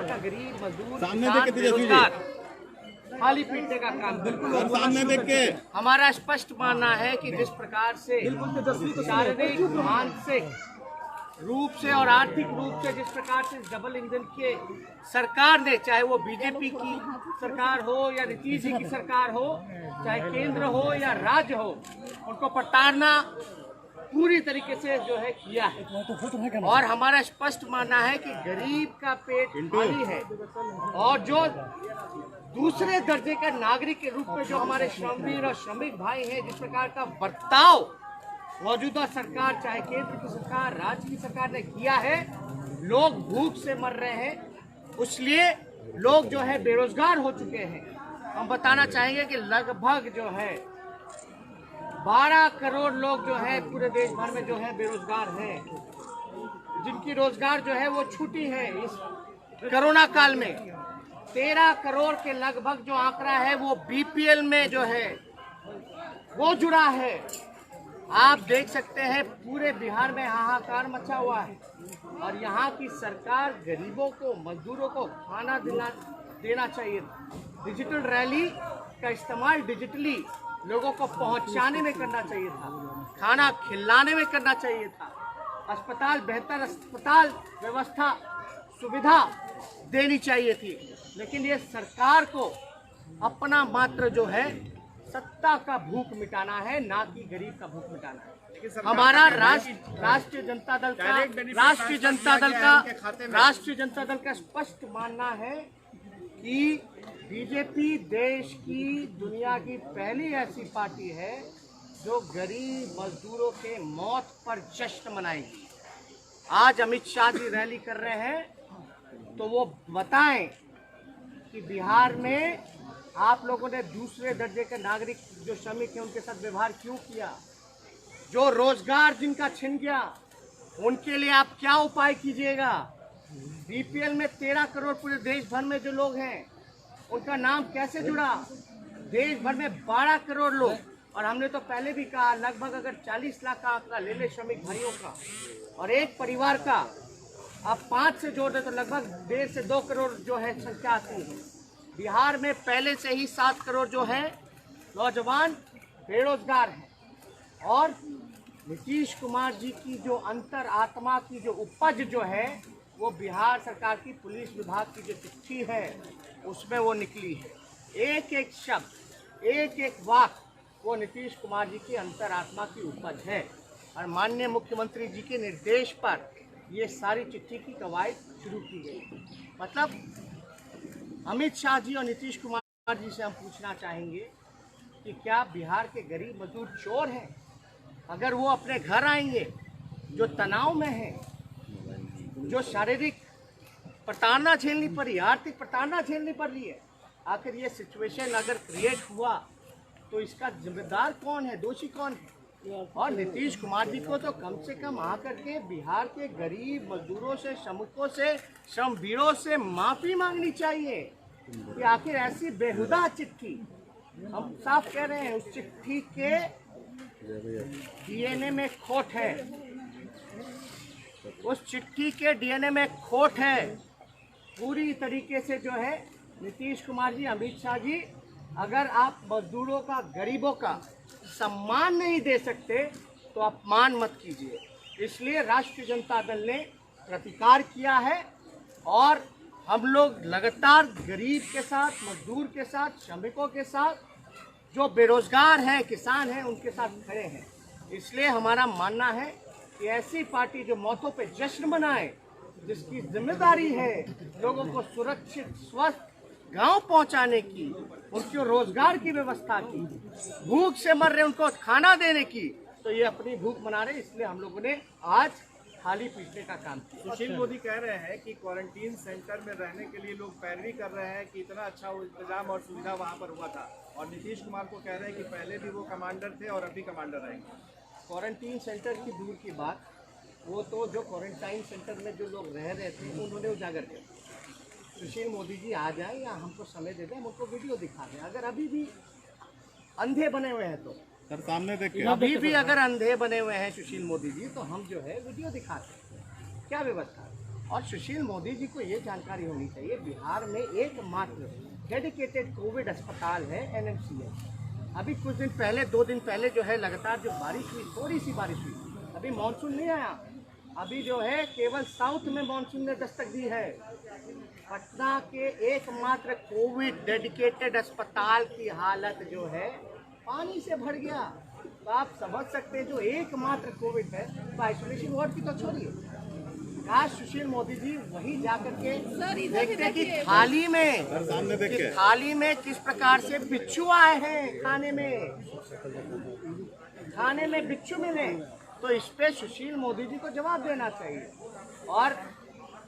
बिहार का गरीब मजदूर बेरोजगार खाली पीटने का काम सामने देख के हमारा स्पष्ट मानना है कि जिस प्रकार से शारीरिक मानसिक रूप से और आर्थिक रूप से जिस प्रकार से डबल इंजन के सरकार ने, चाहे वो बीजेपी की सरकार हो या नीतीश जी की सरकार हो, चाहे केंद्र हो या राज्य हो, उनको प्रताड़ना पूरी तरीके से जो है किया है। और हमारा स्पष्ट मानना है कि गरीब का पेट खाली है और जो दूसरे दर्जे के नागरिक के रूप में जो हमारे श्रमवीर और श्रमिक भाई हैं, जिस प्रकार का बर्ताव मौजूदा सरकार, चाहे केंद्र की सरकार, राज्य की सरकार ने किया है, लोग भूख से मर रहे हैं, इसलिए लोग जो है बेरोजगार हो चुके हैं। हम बताना चाहेंगे कि लगभग जो है 12 करोड़ लोग जो है पूरे देश भर में जो है बेरोजगार हैं, जिनकी रोजगार जो है वो छूटी है। इस कोरोना काल में 13 करोड़ के लगभग जो आंकड़ा है वो बीपीएल में जो है वो जुड़ा है। आप देख सकते हैं पूरे बिहार में हाहाकार मचा हुआ है और यहाँ की सरकार गरीबों को, मजदूरों को खाना देना चाहिए। डिजिटल रैली का इस्तेमाल डिजिटली लोगों को पहुंचाने में करना चाहिए था, खाना खिलाने में करना चाहिए था, अस्पताल, बेहतर अस्पताल व्यवस्था सुविधा देनी चाहिए थी। लेकिन ये सरकार को अपना मात्र जो है सत्ता का भूख मिटाना है, ना कि गरीब का भूख मिटाना है। हमारा राष्ट्रीय जनता दल का स्पष्ट मानना है कि बीजेपी देश की, दुनिया की पहली ऐसी पार्टी है जो गरीब मजदूरों के मौत पर जश्न मनाएगी। आज अमित शाह जी रैली कर रहे हैं तो वो बताएं कि बिहार में आप लोगों ने दूसरे दर्जे के नागरिक जो श्रमिक हैं उनके साथ व्यवहार क्यों किया, जो रोजगार जिनका छिन गया उनके लिए आप क्या उपाय कीजिएगा। बीपीएल में 13 करोड़ पूरे देश भर में जो लोग हैं उनका नाम कैसे जुड़ा, देश भर में 12 करोड़ लोग, और हमने तो पहले भी कहा लगभग अगर 40 लाख का आंकड़ा ले ले श्रमिक भाइयों का और एक परिवार का आप 5 से जोड़ दे तो लगभग 1.5 से 2 करोड़ जो है संख्या आती है। बिहार में पहले से ही 7 करोड़ जो है नौजवान बेरोजगार हैं और नीतीश कुमार जी की जो अंतर आत्मा की जो उपज जो है वो बिहार सरकार की पुलिस विभाग की जो चिट्ठी है उसमें वो निकली है। एक एक शब्द, एक एक वाक्य वो नीतीश कुमार जी की अंतर आत्मा की उपज है और माननीय मुख्यमंत्री जी के निर्देश पर ये सारी चिट्ठी की कवायद शुरू की गई। मतलब अमित शाह जी और नीतीश कुमार जी से हम पूछना चाहेंगे कि क्या बिहार के गरीब मजदूर चोर हैं? अगर वो अपने घर आएंगे जो तनाव में हैं, जो शारीरिक प्रताड़ना झेलनी पड़ी, आर्थिक प्रताड़ना झेलनी पड़ रही है, आखिर ये सिचुएशन अगर क्रिएट हुआ तो इसका जिम्मेदार कौन है, दोषी कौन है? और नीतीश कुमार जी को तो कम से कम आकर के बिहार के गरीब मजदूरों से, श्रमिकों से, श्रमवीरों से माफी मांगनी चाहिए कि आखिर ऐसी बेहुदा चिट्ठी, हम साफ कह रहे हैं उस चिट्ठी के डीएनए में खोट है, उस चिट्ठी के डीएनए में खोट है। पूरी तरीके से जो है नीतीश कुमार जी, अमित शाह जी, अगर आप मजदूरों का, गरीबों का सम्मान नहीं दे सकते तो अपमान मत कीजिए। इसलिए राष्ट्रीय जनता दल ने प्रतिकार किया है और हम लोग लगातार गरीब के साथ, मजदूर के साथ, श्रमिकों के साथ, जो बेरोजगार हैं, किसान हैं, उनके साथ खड़े हैं। इसलिए हमारा मानना है कि ऐसी पार्टी जो मौतों पे जश्न मनाए, जिसकी जिम्मेदारी है लोगों को सुरक्षित स्वस्थ गांव पहुंचाने की, उनको रोजगार की व्यवस्था की, भूख से मर रहे उनको खाना देने की, तो ये अपनी भूख मना रहे। इसलिए हम लोगों ने आज थाली पीटने का काम किया। सुशील मोदी कह रहे हैं कि क्वारंटीन सेंटर में रहने के लिए लोग पैरवी कर रहे हैं कि इतना अच्छा इंतजाम और सुविधा वहाँ पर हुआ था, और नीतीश कुमार को कह रहे हैं कि पहले भी वो कमांडर थे और अभी कमांडर रहेंगे। क्वारंटीन सेंटर की दूर की बात, वो तो जो क्वारंटाइन सेंटर में जो लोग रह रहे थे उन्होंने उजागर किया। सुशील मोदी जी आ जाए या हमको समय दे दें, हम उनको वीडियो दिखा दें। अगर अभी भी अंधे बने हुए हैं तो सर सामने देखिए, अभी भी अगर अंधे बने हुए हैं सुशील मोदी जी, तो हम जो है वीडियो दिखाते हैं क्या व्यवस्था है। और सुशील मोदी जी को ये जानकारी होनी चाहिए, बिहार में एकमात्र डेडिकेटेड कोविड अस्पताल है NMCH। अभी कुछ दिन पहले, 2 दिन पहले जो है लगातार जो बारिश हुई, थोड़ी सी बारिश हुई, अभी मानसून नहीं आया, अभी जो है केवल साउथ में मानसून ने दस्तक दी है। पटना के एकमात्र कोविड डेडिकेटेड अस्पताल की हालत जो है पानी से भर गया। तो आप समझ सकते हैं, जो एकमात्र कोविड है, तो आइसोलेशन वार्ड की तो छोड़िए, काश सुशील मोदी जी वही जाकर के देखते कि थाली में किस प्रकार से बिच्छू आए हैं, खाने में बिच्छू मिले। तो इस पे सुशील मोदी जी को जवाब देना चाहिए। और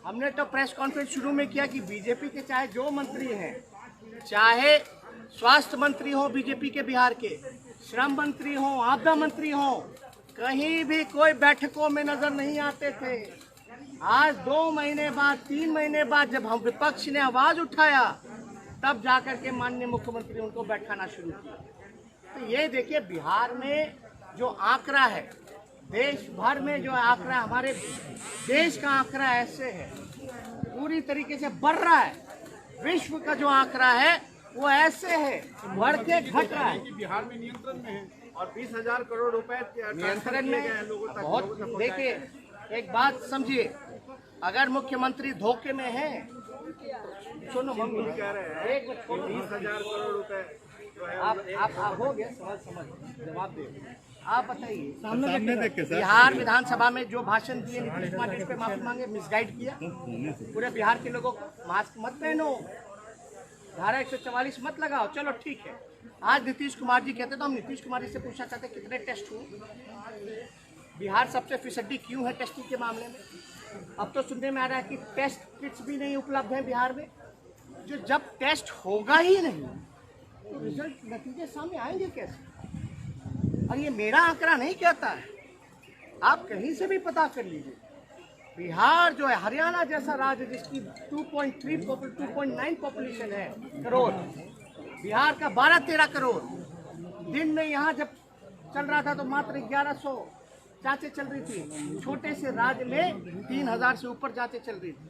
हमने तो प्रेस कॉन्फ्रेंस शुरू में किया कि बीजेपी के चाहे जो मंत्री हैं, चाहे स्वास्थ्य मंत्री हो बीजेपी के बिहार के, श्रम मंत्री हो, आपदा मंत्री हो, कहीं भी कोई बैठकों में नजर नहीं आते थे। आज 2 महीने बाद, 3 महीने बाद जब हम विपक्ष ने आवाज उठाया, तब जाकर के माननीय मुख्यमंत्री उनको बैठाना शुरू किया। तो ये देखिए, बिहार में जो आंकड़ा है, देश भर में जो आंकड़ा, हमारे देश का आंकड़ा ऐसे है, पूरी तरीके से बढ़ रहा है। विश्व का जो आंकड़ा है वो ऐसे है, बढ़ के घट रहा है। बिहार में नियंत्रण में है और 20,000 करोड़ रुपए नियंत्रण में बहुत। देखिए, एक बात समझिए, अगर मुख्यमंत्री धोखे में है, सुनो मम्मी कह रहे हैं, एक मिनट, 20,000 करोड़ रुपए जो है आप हो गया समझ जवाब दे। आप बताइए, बिहार विधानसभा में जो भाषण दिए नीतीश कुमार जी पे माफी मांगे, मिसगाइड किया पूरे बिहार के लोगों को। मास्क मत पहनो, धारा 144 मत लगाओ, चलो ठीक है। आज नीतीश कुमार जी कहते, तो हम नीतीश कुमार जी से पूछना चाहते कितने टेस्ट हुए, बिहार सबसे फीसदी क्यों है टेस्टिंग के मामले में। अब तो सुनने में आ रहा है कि टेस्ट किट्स भी नहीं उपलब्ध है बिहार में। जो जब टेस्ट होगा ही नहीं तो रिजल्ट, नतीजे सामने आएंगे कैसे। और ये मेरा आंकड़ा नहीं कहता है, आप कहीं से भी पता कर लीजिए। बिहार जो है, हरियाणा जैसा राज्य जिसकी 2.9 पॉपुलेशन है करोड़, बिहार का 12-13 करोड़। दिन में यहाँ जब चल रहा था तो मात्र 1100 जांचें चल रही थी। छोटे से राज्य में 3000 से ऊपर जांचें चल रही थी।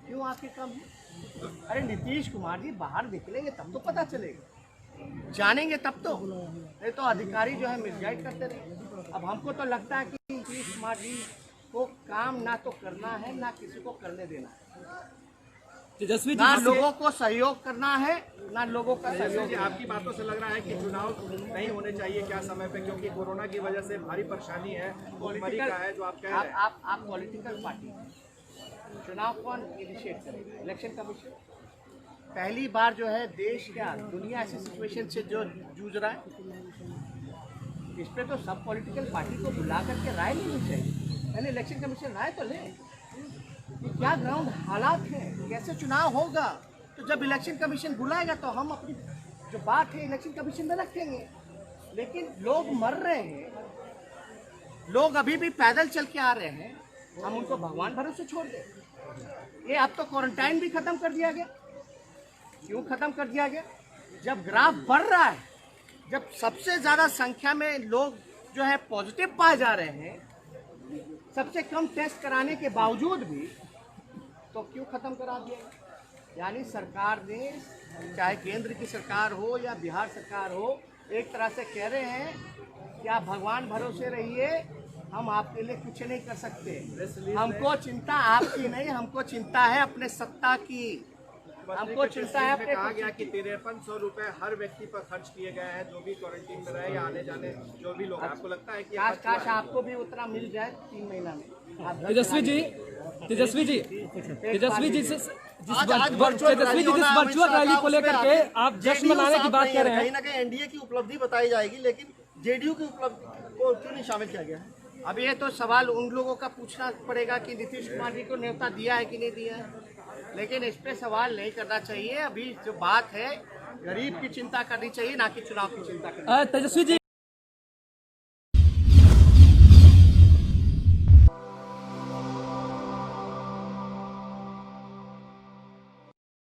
क्यों आके कम है? अरे नीतीश कुमार जी बाहर निकलेंगे तब तो पता चलेगा, जानेंगे तब तो। नहीं तो अधिकारी जो है मिसगाइड करते रहे। अब हमको तो लगता है कि नीतीश कुमार जी को काम ना तो करना है, ना किसी को करने देना है। तेजस्वी जी, ना लोगों को सहयोग करना है, ना लोगों का सहयोग। आपकी बातों से लग रहा है कि चुनाव नहीं होने चाहिए क्या समय पे, क्योंकि कोरोना की वजह से भारी परेशानी है, पॉलिटिकल है जो आप कह रहे हैं। आप पॉलिटिकल पार्टी, चुनाव कौन इनिशिएट करेगा? Election commission. पहली बार जो है देश क्या दुनिया ऐसी सिचुएशन से जो जूझ रहा है, इस पे तो सब पॉलिटिकल पार्टी को बुला करके राय लेनी चाहिए। पहले इलेक्शन कमीशन राय तो ले कि क्या ग्राउंड हालात हैं, कैसे चुनाव होगा। तो जब इलेक्शन कमीशन बुलाएगा तो हम अपनी जो बात है इलेक्शन कमीशन में रखेंगे। लेकिन लोग मर रहे हैं, लोग अभी भी पैदल चल के आ रहे हैं, हम उनको भगवान भरोसे छोड़ दें। ये अब तो क्वारंटाइन भी खत्म कर दिया गया। क्यों खत्म कर दिया गया? जब ग्राफ बढ़ रहा है, जब सबसे ज्यादा संख्या में लोग जो है पॉजिटिव पाए जा रहे हैं, सबसे कम टेस्ट कराने के बावजूद भी, तो क्यों खत्म करा दिया? यानी सरकार ने, चाहे केंद्र की सरकार हो या बिहार सरकार हो, एक तरह से कह रहे हैं कि आप भगवान भरोसे रहिए, हम आपके लिए कुछ नहीं कर सकते। हमको चिंता आपकी नहीं, हमको चिंता है अपने सत्ता की। हमको चिंता है अपने। कहा गया कि 5300 रुपए हर व्यक्ति पर खर्च किए गए हैं, जो भी क्वारंटीन में रहे या आने जाने जो भी लोग। आपको लगता है कि काश आपको भी उतना मिल जाए 3 महीना में। तेजस्वी जी जिस वर्चुअल रैली को लेकर के आप जश्न मनाने की बात कर रहे हैं, कहीं ना कहीं एनडीए की उपलब्धि बताई जाएगी, लेकिन जेडीयू की उपलब्धि को क्यों नहीं शामिल किया गया है? अब ये तो सवाल उन लोगों का पूछना पड़ेगा कि नीतीश कुमार जी को न्योता दिया है कि नहीं दिया है। लेकिन इस पे सवाल नहीं करना चाहिए। अभी जो बात है, गरीब की चिंता करनी चाहिए, ना कि चुनाव की चिंता करनी चाहिए। तेजस्वी जी